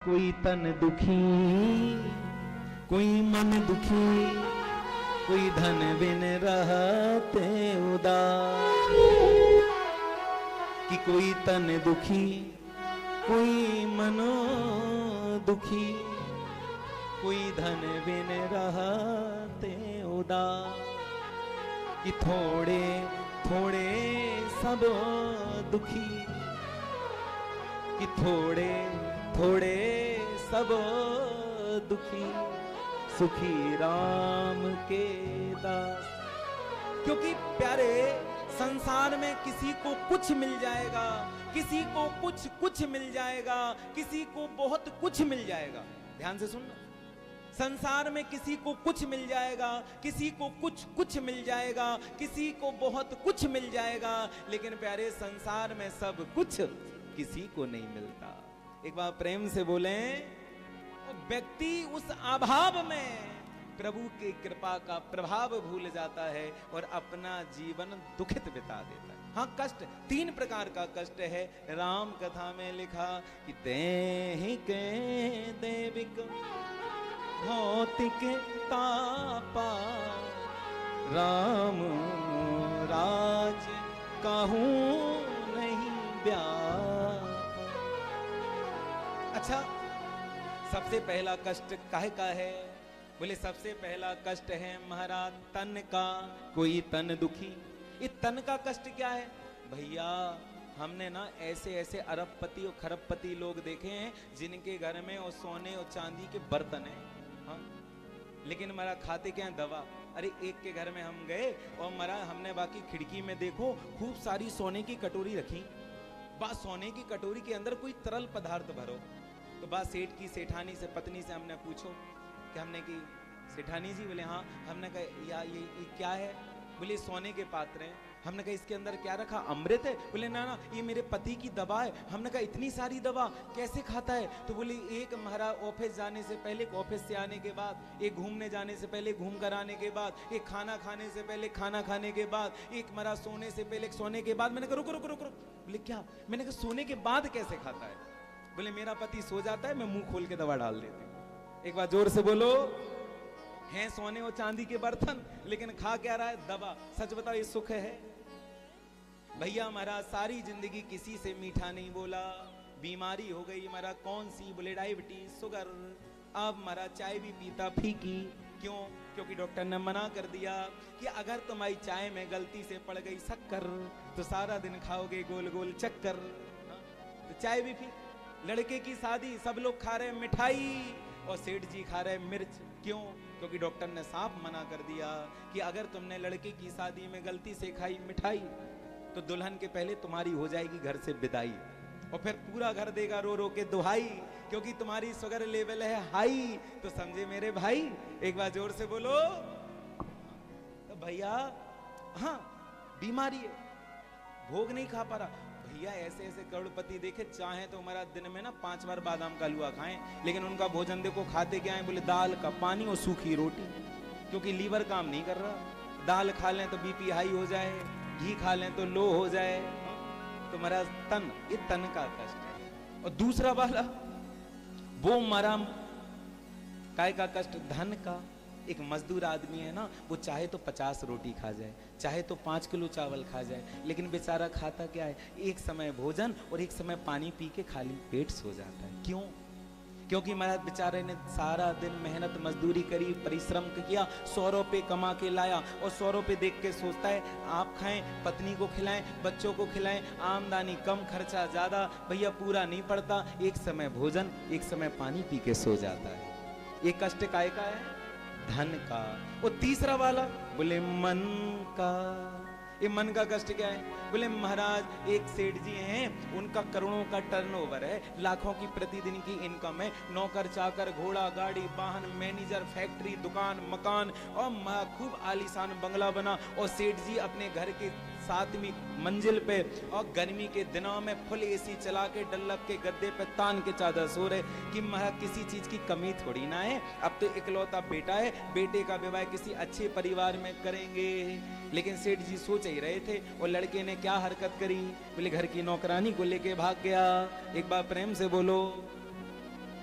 कोई तन दुखी, कोई मन दुखी, कोई धन बिन रहते उदास। कि कोई तन दुखी, कोई मनो दुखी, कोई धन बिन रहते उदास। कि थोड़े थोड़े सब दुखी, कि थोड़े थोड़े सब दुखी, सुखी राम के दास। क्योंकि प्यारे संसार में किसी को कुछ मिल जाएगा, किसी को कुछ मिल जाएगा, किसी को बहुत कुछ मिल जाएगा। ध्यान से सुनना, संसार में किसी को कुछ मिल जाएगा, किसी को कुछ मिल जाएगा, किसी को बहुत कुछ मिल जाएगा, लेकिन प्यारे संसार में सब कुछ किसी को नहीं मिलता। एक बार प्रेम से बोलें, व्यक्ति उस अभाव में प्रभु की कृपा का प्रभाव भूल जाता है और अपना जीवन दुखित बिता देता है। हाँ, कष्ट 3 प्रकार का कष्ट है। राम कथा में लिखा कि तेहि के देविक भौतिक तापा, राम राज कहूं नहीं व्यापा। अच्छा, सबसे पहला कष्ट काहे का है? बोले सबसे पहला कष्ट है महाराज तन का। कोई तन दुखी। ये तन का कष्ट क्या है भैया? हमने ना ऐसे ऐसे अरबपति और खरबपति लोग देखे हैं जिनके घर में और सोने और चांदी के बर्तन हैं, हाँ, लेकिन हमारा खाते क्या है? दवा। अरे एक के घर में हम गए और हमारा हमने बाकी खिड़की में देखो खूब सारी सोने की कटोरी रखी। बा सोने की कटोरी के अंदर कोई तरल पदार्थ भरो। तो बा सेठ की सेठानी से पत्नी से हमने पूछो कि हमने की सेठानी जी? बोले हाँ। हमने कहा या ये क्या है? बोले सोने के पात्र हैं। हमने कहा इसके अंदर क्या रखा? अमृत है। बोले ना ना, ये मेरे पति की दवा है। हमने कहा इतनी सारी दवा कैसे खाता है? तो बोले एक महाराज ऑफिस जाने से पहले, ऑफिस से आने के बाद, एक घूमने जाने से पहले, घूम कर आने के बाद, एक खाना खाने से पहले, खाना खाने के बाद, एक महाराज सोने से पहले, सोने के बाद। मैंने कहा रुको रुको रुको। बोले क्या? मैंने कहा सोने के बाद कैसे खाता है? बोले मेरा पति सो जाता है, मैं मुंह खोल के दवा डाल देती हूँ। एक बार जोर से बोलो। हैं सोने और चांदी के बर्तन, लेकिन खा क्या रहा है? दवा। सच बताओ ये सुख है? भैया हमारा सारी जिंदगी किसी से मीठा नहीं बोला, बीमारी हो गई हमारा कौन सी? बोले डायबिटीज, शुगर। अब हमारा चाय भी पीता फीकी। क्यों? क्योंकि डॉक्टर ने मना कर दिया कि अगर तुम्हारी चाय में गलती से पड़ गई शक्कर तो सारा दिन खाओगे गोल गोल चक्कर। तो चाय भी फीकी। लड़के की शादी, सब लोग खा रहे मिठाई और सेठ जी खा रहे मिर्च। क्यों? क्योंकि डॉक्टर ने साफ मना कर दिया कि अगर तुमने लड़के की शादी में गलती से खाई मिठाई तो दुल्हन के पहले तुम्हारी हो जाएगी घर से विदाई, और फिर पूरा घर देगा रो रो के दुहाई, क्योंकि तुम्हारी शुगर लेवल है हाई। तो समझे मेरे भाई? एक बार जोर से बोलो। तो भैया हाँ बीमारी है, भोग नहीं खा पा रहा। भैया ऐसे ऐसे करोड़पति देखे, चाहे तो हमारा दिन में ना 5 बार बादाम का हलवा खाएं, लेकिन उनका भोजन देखो खाते क्या है? बोले दाल का पानी और सूखी रोटी, क्योंकि लीवर काम नहीं कर रहा। दाल खा लें तो बीपी हाई हो जाए, घी खा लें तो लो हो जाए। तो हमारा तन, ये तन का कष्ट है। और दूसरा वाला वो हमारा काय का कष्ट? धन का। एक मजदूर आदमी है ना, वो चाहे तो 50 रोटी खा जाए, चाहे तो 5 किलो चावल खा जाए, लेकिन बेचारा खाता क्या है? एक समय भोजन और एक समय पानी पी के खाली पेट सो जाता है। क्यों? क्योंकि महाराज बेचारे ने सारा दिन मेहनत मजदूरी करी, परिश्रम किया, 100 रुपये कमा के लाया और 100 रुपये देख के सोचता है आप खाएं, पत्नी को खिलाएं, बच्चों को खिलाएं, आमदनी कम खर्चा ज्यादा। भैया पूरा नहीं पड़ता, एक समय भोजन एक समय पानी पी के सो जाता है। ये कष्ट काय का है? धन का। और तीसरा वाला बोले मन का। ये मन का कष्ट क्या है? बोले महाराज एक सेठ जी हैं, उनका करोड़ों का टर्नओवर है, लाखों की प्रतिदिन की इनकम है, नौकर चाकर, घोड़ा गाड़ी वाहन, मैनेजर, फैक्ट्री, दुकान, मकान और खूब आलीशान बंगला बना। और सेठ जी अपने घर के 7वीं मंजिल पे और गर्मी के दिनों में फुल एसी चला के डल्लब के गद्दे पे तान के चादर सो रहे कि महाराज किसी चीज की कमी थोड़ी ना है। अब तो इकलौता बेटा है, बेटे का विवाह किसी अच्छे परिवार में करेंगे। लेकिन सेठ जी सोच ही रहे थे और लड़के ने क्या हरकत करी? बोले घर की नौकरानी को लेके भाग गया। एक बार प्रेम से बोलो।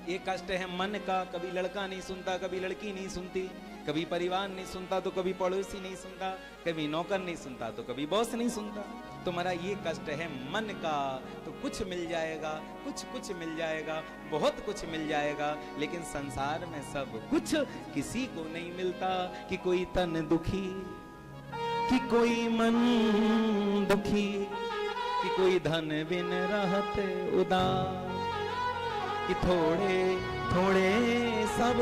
ये कष्ट है मन का। कभी लड़का नहीं सुनता, कभी लड़की नहीं सुनती, कभी परिवार नहीं सुनता तो कभी पड़ोसी नहीं सुनता, कभी नौकर नहीं सुनता तो कभी बॉस नहीं सुनता। तुम्हारा ये कष्ट है मन का। तो कुछ मिल जाएगा, कुछ मिल जाएगा, बहुत कुछ मिल जाएगा, लेकिन संसार में सब कुछ किसी को नहीं मिलता। कि कोई तन दुखी, कि कोई मन दुखी, कि कोई धन बिन रहत उदास, कि थोड़े थोड़े सब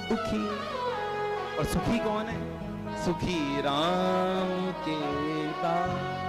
दुखी। और सुखी कौन है? सुखी राम के दास।